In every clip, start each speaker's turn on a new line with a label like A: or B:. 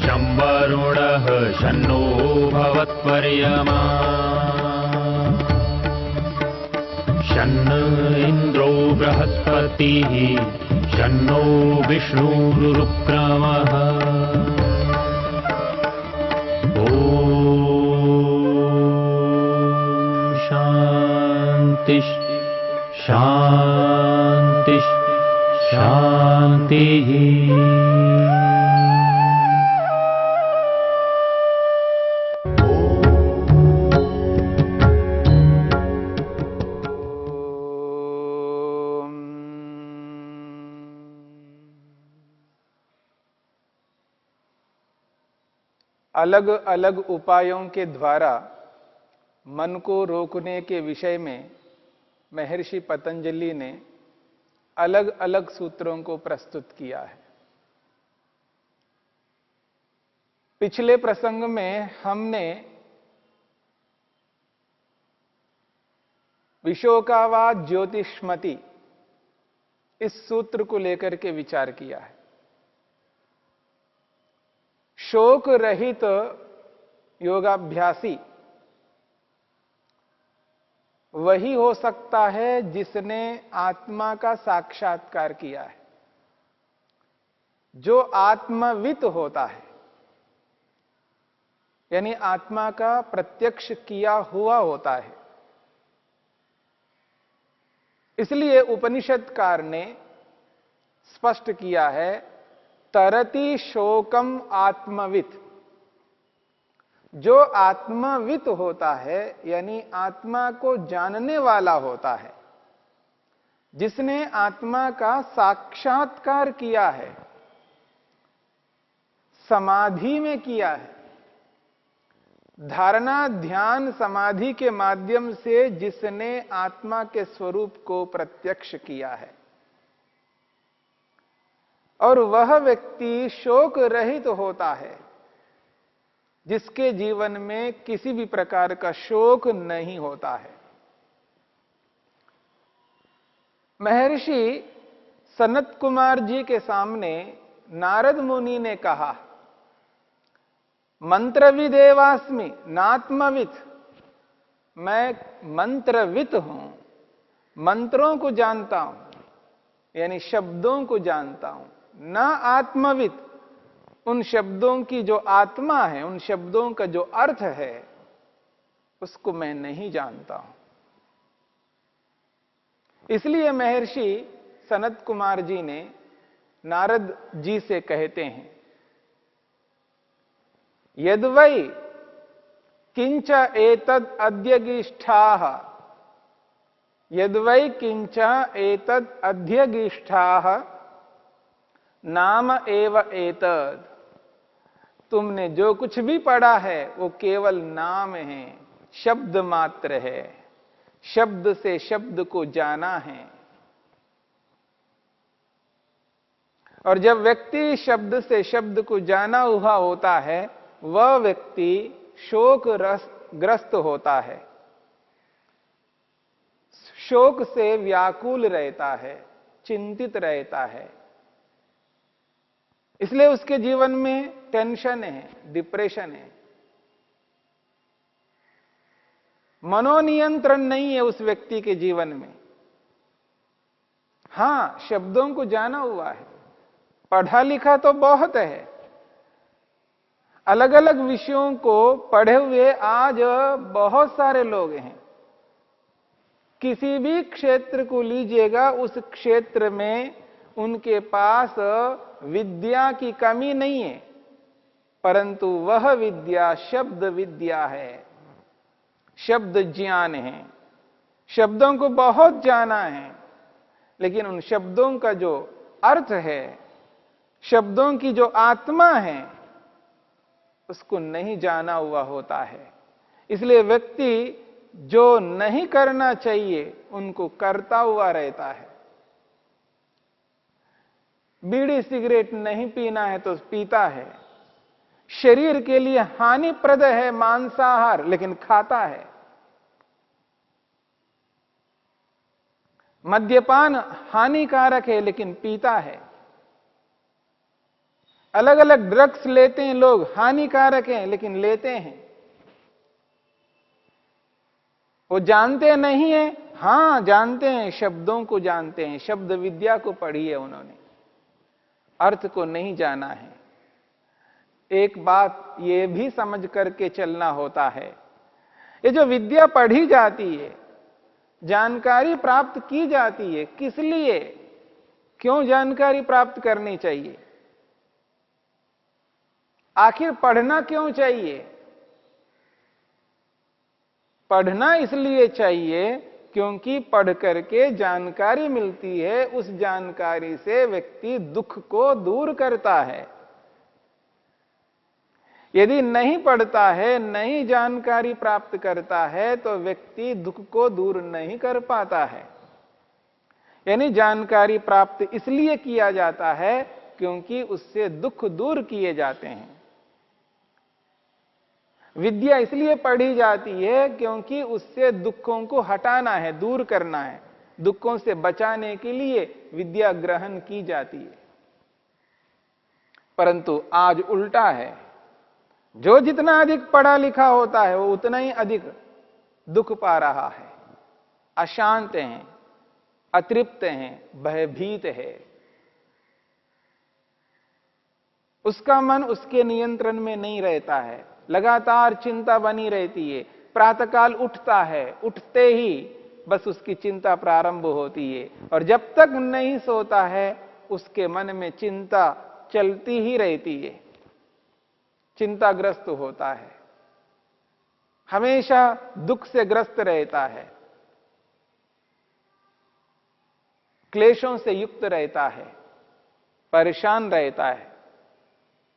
A: शं वरुणः शन्नो भवत्पर्यमा शन्न इन्द्रो बृहस्पतिः शन्नो विष्णुरुक्रमः ॐ शान्ति शान्ति शान्तिः।
B: अलग अलग उपायों के द्वारा मन को रोकने के विषय में महर्षि पतंजलि ने अलग अलग सूत्रों को प्रस्तुत किया है। पिछले प्रसंग में हमने विशोकावा ज्योतिष्मति इस सूत्र को लेकर के विचार किया है। शोक रहित योगाभ्यासी वही हो सकता है जिसने आत्मा का साक्षात्कार किया है, जो आत्मवित होता है, यानी आत्मा का प्रत्यक्ष किया हुआ होता है। इसलिए उपनिषदकार ने स्पष्ट किया है, तरति शोकम आत्मवित। जो आत्मवित होता है यानी आत्मा को जानने वाला होता है, जिसने आत्मा का साक्षात्कार किया है, समाधि में किया है, धारणा ध्यान समाधि के माध्यम से जिसने आत्मा के स्वरूप को प्रत्यक्ष किया है, और वह व्यक्ति शोक रहित होता है, जिसके जीवन में किसी भी प्रकार का शोक नहीं होता है। महर्षि सनत कुमार जी के सामने नारद मुनि ने कहा, मंत्रविदेवास्मि नात्मवित। मैं मंत्रवित हूं, मंत्रों को जानता हूं, यानी शब्दों को जानता हूं, न आत्मवित। उन शब्दों की जो आत्मा है, उन शब्दों का जो अर्थ है, उसको मैं नहीं जानता हूं। इसलिए महर्षि सनत कुमार जी ने नारद जी से कहते हैं, यद्वै किंच एतद अध्यगिष्ठाः, यद्वै किंच एतद अध्यगिष्ठाः नाम एव एतद। तुमने जो कुछ भी पढ़ा है वो केवल नाम है, शब्द मात्र है, शब्द से शब्द को जाना है। और जब व्यक्ति शब्द से शब्द को जाना हुआ होता है, वह व्यक्ति शोक ग्रस्त होता है, शोक से व्याकुल रहता है, चिंतित रहता है। इसलिए उसके जीवन में टेंशन है, डिप्रेशन है, मनोनियंत्रण नहीं है उस व्यक्ति के जीवन में। हां, शब्दों को जाना हुआ है, पढ़ा लिखा तो बहुत है, अलग अलग विषयों को पढ़े हुए आज बहुत सारे लोग हैं। किसी भी क्षेत्र को लीजिएगा, उस क्षेत्र में उनके पास विद्या की कमी नहीं है, परंतु वह विद्या शब्द विद्या है, शब्द ज्ञान है। शब्दों को बहुत जाना है, लेकिन उन शब्दों का जो अर्थ है, शब्दों की जो आत्मा है, उसको नहीं जाना हुआ होता है। इसलिए व्यक्ति जो नहीं करना चाहिए उनको करता हुआ रहता है। बीड़ी सिगरेट नहीं पीना है तो पीता है, शरीर के लिए हानिप्रद है मांसाहार, लेकिन खाता है। मद्यपान हानिकारक है, लेकिन पीता है। अलग अलग ड्रग्स लेते हैं लोग, हानिकारक हैं लेकिन लेते हैं। वो जानते नहीं है, हां जानते हैं, शब्दों को जानते हैं, शब्द विद्या को पढ़ी है उन्होंने, अर्थ को नहीं जाना है। एक बात ये भी समझ करके चलना होता है, ये जो विद्या पढ़ी जाती है, जानकारी प्राप्त की जाती है, किस लिए, क्यों जानकारी प्राप्त करनी चाहिए, आखिर पढ़ना क्यों चाहिए? पढ़ना इसलिए चाहिए क्योंकि पढ़ करके जानकारी मिलती है, उस जानकारी से व्यक्ति दुख को दूर करता है। यदि नहीं पढ़ता है, नहीं जानकारी प्राप्त करता है, तो व्यक्ति दुख को दूर नहीं कर पाता है। यानी जानकारी प्राप्त इसलिए किया जाता है क्योंकि उससे दुख दूर किए जाते हैं। विद्या इसलिए पढ़ी जाती है क्योंकि उससे दुखों को हटाना है, दूर करना है, दुखों से बचाने के लिए विद्या ग्रहण की जाती है। परंतु आज उल्टा है, जो जितना अधिक पढ़ा लिखा होता है वो उतना ही अधिक दुख पा रहा है, अशांत हैं, अतृप्त हैं, भयभीत है। उसका मन उसके नियंत्रण में नहीं रहता है, लगातार चिंता बनी रहती है। प्रातःकाल उठता है, उठते ही बस उसकी चिंता प्रारंभ होती है, और जब तक नहीं सोता है उसके मन में चिंता चलती ही रहती है, चिंताग्रस्त होता है, हमेशा दुख से ग्रस्त रहता है, क्लेशों से युक्त रहता है, परेशान रहता है,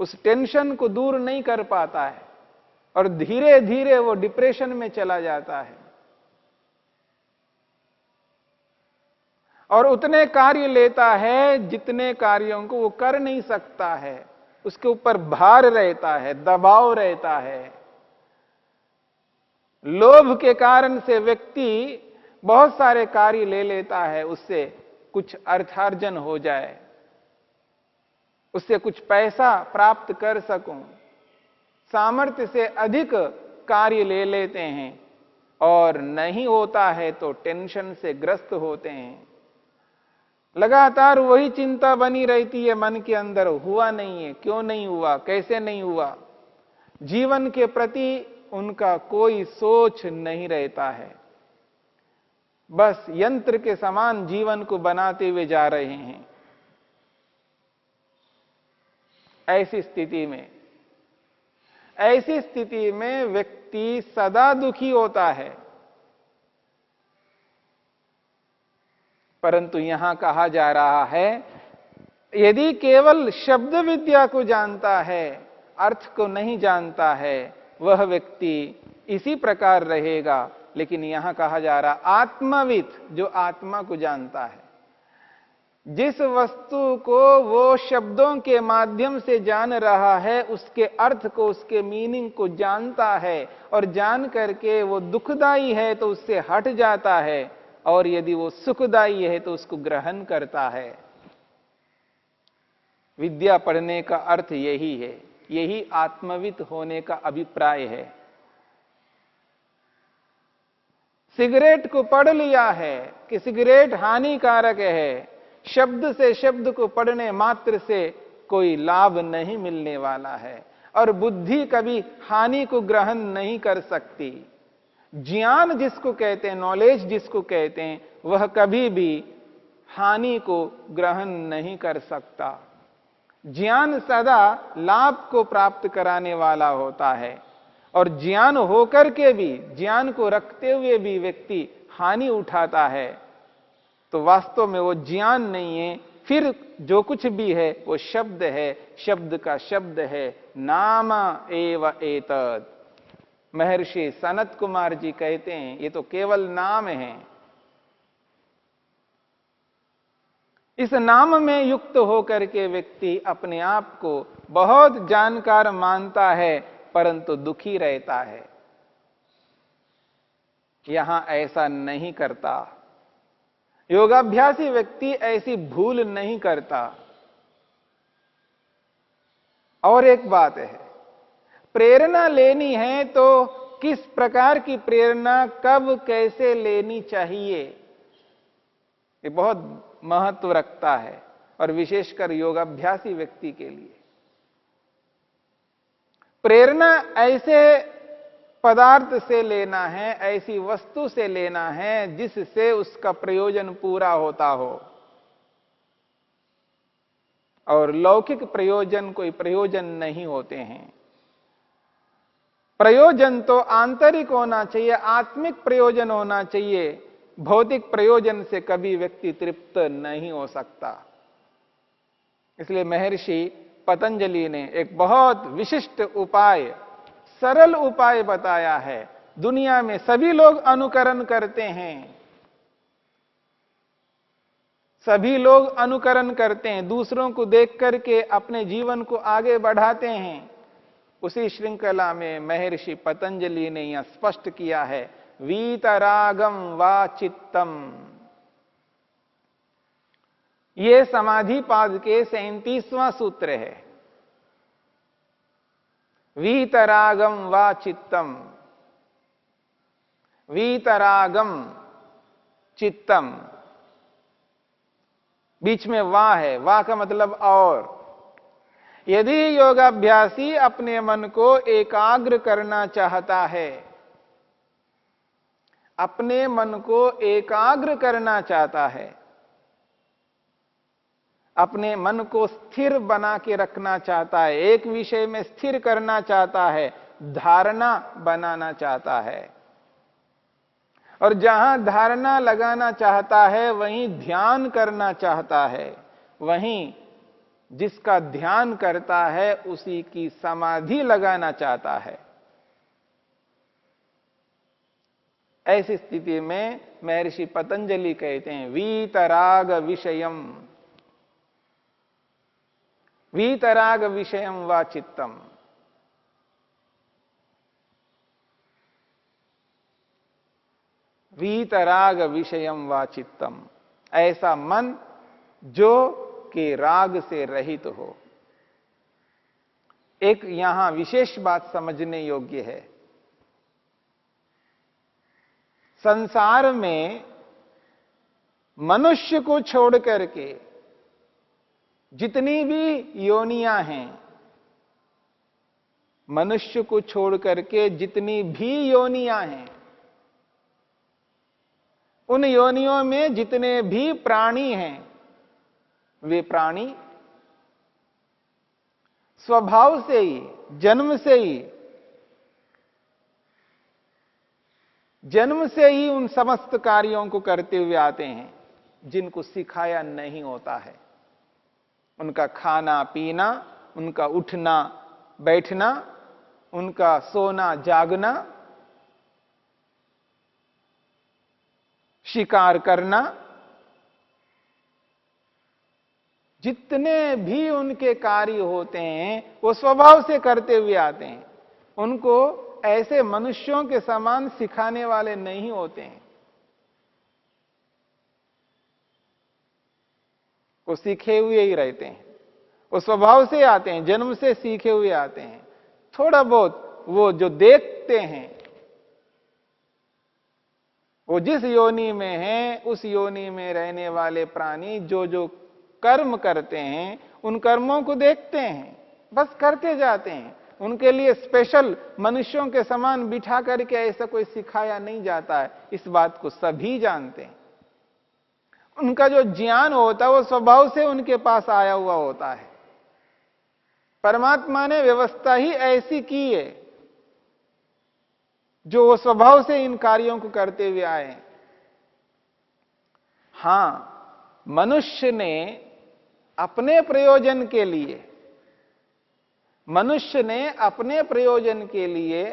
B: उस टेंशन को दूर नहीं कर पाता है, और धीरे धीरे वो डिप्रेशन में चला जाता है, और उतने कार्य लेता है जितने कार्यों को वो कर नहीं सकता है, उसके ऊपर भार रहता है, दबाव रहता है। लोभ के कारण से व्यक्ति बहुत सारे कार्य ले लेता है, उससे कुछ अर्थार्जन हो जाए, उससे कुछ पैसा प्राप्त कर सकूं, सामर्थ्य से अधिक कार्य ले लेते हैं, और नहीं होता है तो टेंशन से ग्रस्त होते हैं। लगातार वही चिंता बनी रहती है मन के अंदर, हुआ नहीं है, क्यों नहीं हुआ, कैसे नहीं हुआ। जीवन के प्रति उनका कोई सोच नहीं रहता है, बस यंत्र के समान जीवन को बनाते हुए जा रहे हैं। ऐसी स्थिति में व्यक्ति सदा दुखी होता है। परंतु यहां कहा जा रहा है, यदि केवल शब्द विद्या को जानता है, अर्थ को नहीं जानता है, वह व्यक्ति इसी प्रकार रहेगा। लेकिन यहां कहा जा रहा, आत्मविद, जो आत्मा को जानता है, जिस वस्तु को वो शब्दों के माध्यम से जान रहा है, उसके अर्थ को, उसके मीनिंग को जानता है, और जान करके वो दुखदाई है तो उससे हट जाता है, और यदि वो सुखदाई है तो उसको ग्रहण करता है। विद्या पढ़ने का अर्थ यही है, यही आत्मविद होने का अभिप्राय है। सिगरेट को पढ़ लिया है कि सिगरेट हानिकारक है, शब्द से शब्द को पढ़ने मात्र से कोई लाभ नहीं मिलने वाला है, और बुद्धि कभी हानि को ग्रहण नहीं कर सकती। ज्ञान जिसको कहते हैं, नॉलेज जिसको कहते हैं, वह कभी भी हानि को ग्रहण नहीं कर सकता। ज्ञान सदा लाभ को प्राप्त कराने वाला होता है, और ज्ञान होकर के भी, ज्ञान को रखते हुए भी व्यक्ति हानि उठाता है, तो वास्तव में वो ज्ञान नहीं है, फिर जो कुछ भी है वो शब्द है, शब्द का शब्द है, नाम एव एतद। महर्षि सनत कुमार जी कहते हैं, ये तो केवल नाम है। इस नाम में युक्त होकर के व्यक्ति अपने आप को बहुत जानकार मानता है, परंतु दुखी रहता है। यहां ऐसा नहीं करता। योगाभ्यासी व्यक्ति ऐसी भूल नहीं करता। और एक बात है, प्रेरणा लेनी है तो किस प्रकार की प्रेरणा कब कैसे लेनी चाहिए, ये बहुत महत्व रखता है, और विशेषकर योगाभ्यासी व्यक्ति के लिए। प्रेरणा ऐसे पदार्थ से लेना है, ऐसी वस्तु से लेना है जिससे उसका प्रयोजन पूरा होता हो, और लौकिक प्रयोजन कोई प्रयोजन नहीं होते हैं। प्रयोजन तो आंतरिक होना चाहिए, आत्मिक प्रयोजन होना चाहिए। भौतिक प्रयोजन से कभी व्यक्ति तृप्त नहीं हो सकता। इसलिए महर्षि पतंजलि ने एक बहुत विशिष्ट उपाय, सरल उपाय बताया है, दुनिया में सभी लोग अनुकरण करते हैं, सभी लोग अनुकरण करते हैं, दूसरों को देख करके अपने जीवन को आगे बढ़ाते हैं। उसी श्रृंखला में महर्षि पतंजलि ने यह स्पष्ट किया है, वीतरागम वा चित्तम। यह समाधि पाद के 37वां सूत्र है। वीतरागम वा चित्तम, वीतरागम चित्तम, बीच में वा है, वा का मतलब और। यदि योगाभ्यासी अपने मन को एकाग्र करना चाहता है, अपने मन को एकाग्र करना चाहता है, अपने मन को स्थिर बना के रखना चाहता है, एक विषय में स्थिर करना चाहता है, धारणा बनाना चाहता है, और जहां धारणा लगाना चाहता है वहीं ध्यान करना चाहता है, वहीं जिसका ध्यान करता है उसी की समाधि लगाना चाहता है, ऐसी स्थिति में महर्षि पतंजलि कहते हैं वीतराग विषयम, वीतराग विषयम वा चित्तम। वीतराग विषयम वा चित्तम, ऐसा मन जो कि राग से रहित हो। एक यहां विशेष बात समझने योग्य है, संसार में मनुष्य को छोड़ करके जितनी भी योनियां हैं, मनुष्य को छोड़ करके जितनी भी योनियां हैं, उन योनियों में जितने भी प्राणी हैं, वे प्राणी स्वभाव से ही, जन्म से ही उन समस्त कार्यों को करते हुए आते हैं जिनको सिखाया नहीं होता है। उनका खाना पीना, उनका उठना बैठना, उनका सोना जागना, शिकार करना, जितने भी उनके कार्य होते हैं वो स्वभाव से करते हुए आते हैं। उनको ऐसे मनुष्यों के समान सिखाने वाले नहीं होते हैं। वो सीखे हुए ही रहते हैं, वो स्वभाव से आते हैं, जन्म से सीखे हुए आते हैं। थोड़ा बहुत वो जो देखते हैं, वो जिस योनि में है उस योनि में रहने वाले प्राणी जो जो कर्म करते हैं उन कर्मों को देखते हैं, बस करते जाते हैं। उनके लिए स्पेशल मनुष्यों के समान बिठा करके ऐसा कोई सिखाया नहीं जाता है, इस बात को सभी जानते हैं। उनका जो ज्ञान होता है वो स्वभाव से उनके पास आया हुआ होता है। परमात्मा ने व्यवस्था ही ऐसी की है जो वो स्वभाव से इन कार्यों को करते हुए आए। हां, मनुष्य ने अपने प्रयोजन के लिए, मनुष्य ने अपने प्रयोजन के लिए,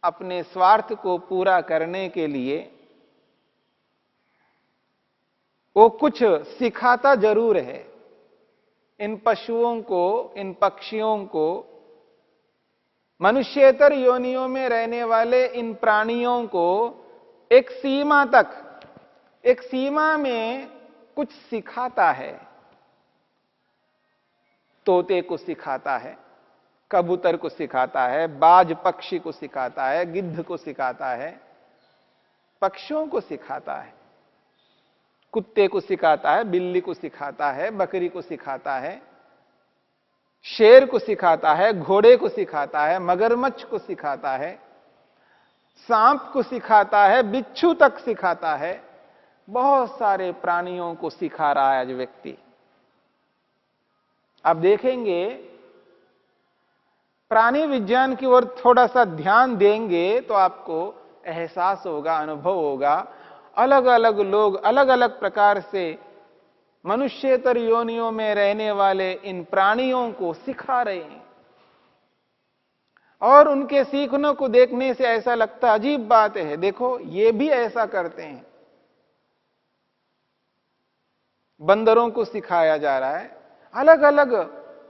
B: अपने स्वार्थ को पूरा करने के लिए वो कुछ सिखाता जरूर है। इन पशुओं को, इन पक्षियों को, मनुष्येतर योनियों में रहने वाले इन प्राणियों को एक सीमा तक, एक सीमा में कुछ सिखाता है। तोते को सिखाता है, कबूतर को सिखाता है, बाज पक्षी को सिखाता है, गिद्ध को सिखाता है, पक्षियों को सिखाता है, कुत्ते को सिखाता है, बिल्ली को सिखाता है, बकरी को सिखाता है, शेर को सिखाता है, घोड़े को सिखाता है, मगरमच्छ को सिखाता है, सांप को सिखाता है, बिच्छू तक सिखाता है। बहुत सारे प्राणियों को सिखा रहा है आज व्यक्ति। आप देखेंगे, प्राणी विज्ञान की ओर थोड़ा सा ध्यान देंगे तो आपको एहसास होगा, अनुभव होगा। अलग अलग लोग अलग अलग प्रकार से मनुष्येतर योनियों में रहने वाले इन प्राणियों को सिखा रहे हैं, और उनके सीखने को देखने से ऐसा लगता अजीब बात है, देखो ये भी ऐसा करते हैं। बंदरों को सिखाया जा रहा है, अलग अलग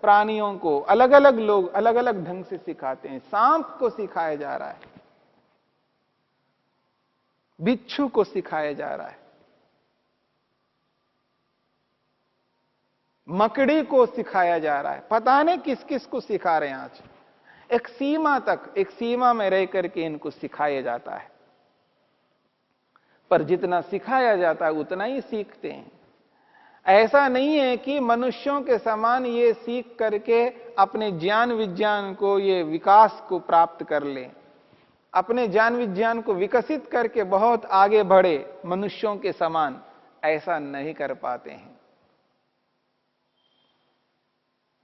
B: प्राणियों को अलग अलग लोग अलग अलग ढंग से सिखाते हैं। सांप को सिखाया जा रहा है, बिच्छू को सिखाया जा रहा है, मकड़ी को सिखाया जा रहा है। पता नहीं किस किस को सिखा रहे हैं आज। एक सीमा तक, एक सीमा में रह करके इनको सिखाया जाता है, पर जितना सिखाया जाता है उतना ही सीखते हैं। ऐसा नहीं है कि मनुष्यों के समान ये सीख करके अपने ज्ञान विज्ञान को, ये विकास को प्राप्त कर लें, अपने ज्ञान विज्ञान को विकसित करके बहुत आगे बढ़े मनुष्यों के समान, ऐसा नहीं कर पाते हैं।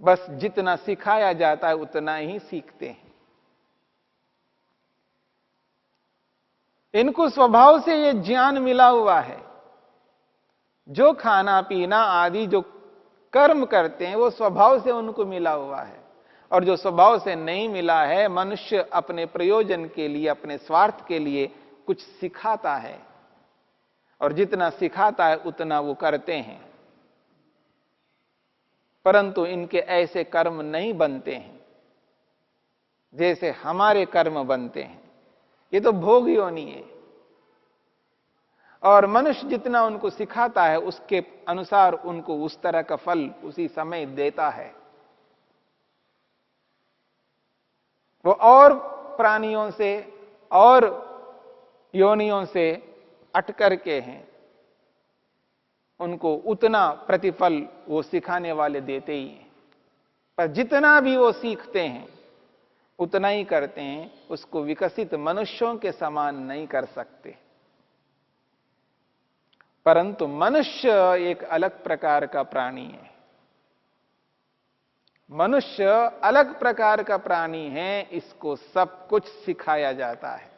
B: बस जितना सिखाया जाता है उतना ही सीखते हैं। इनको स्वभाव से ये ज्ञान मिला हुआ है। जो खाना पीना आदि जो कर्म करते हैं वो स्वभाव से उनको मिला हुआ है, और जो स्वभाव से नहीं मिला है, मनुष्य अपने प्रयोजन के लिए, अपने स्वार्थ के लिए कुछ सिखाता है, और जितना सिखाता है उतना वो करते हैं। परंतु इनके ऐसे कर्म नहीं बनते हैं जैसे हमारे कर्म बनते हैं। ये तो भोग योनि है, और मनुष्य जितना उनको सिखाता है उसके अनुसार उनको उस तरह का फल उसी समय देता है। वो और प्राणियों से और योनियों से अटकर के हैं, उनको उतना प्रतिफल वो सिखाने वाले देते ही हैं। पर जितना भी वो सीखते हैं उतना ही करते हैं, उसको विकसित मनुष्यों के समान नहीं कर सकते। परंतु मनुष्य एक अलग प्रकार का प्राणी है। मनुष्य अलग प्रकार का प्राणी है, इसको सब कुछ सिखाया जाता है।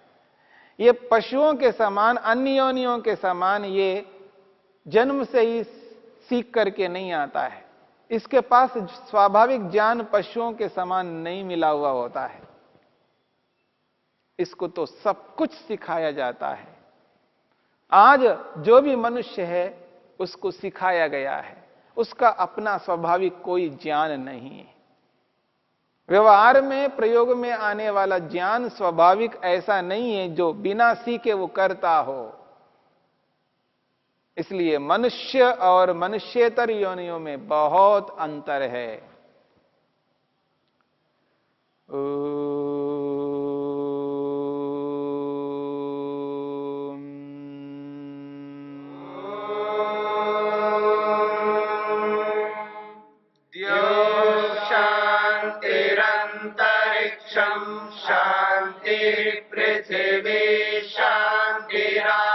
B: ये पशुओं के समान, अन्य योनियों के समान ये जन्म से ही सीख करके नहीं आता है। इसके पास स्वाभाविक ज्ञान पशुओं के समान नहीं मिला हुआ होता है। इसको तो सब कुछ सिखाया जाता है। आज जो भी मनुष्य है उसको सिखाया गया है, उसका अपना स्वाभाविक कोई ज्ञान नहीं है। व्यवहार में, प्रयोग में आने वाला ज्ञान स्वाभाविक ऐसा नहीं है जो बिना सीखे वो करता हो। इसलिए मनुष्य और मनुष्येतर योनियों में बहुत अंतर है।
C: शांति पृथ्वी शांतिरापः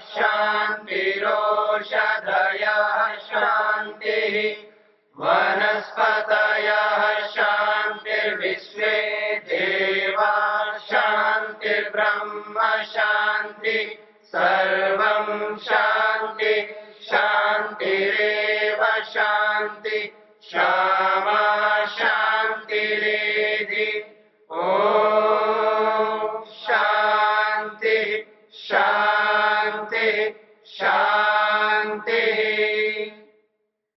C: शांतिरोषधयः शांतिः वनस्पतयः शांतिर्विश्वे देवा शांतिर्ब्रह्म शांति सर्वं शांति शांतिरेव शांति क्षमा शांतिरेधि। ओम शांति शांति शांति।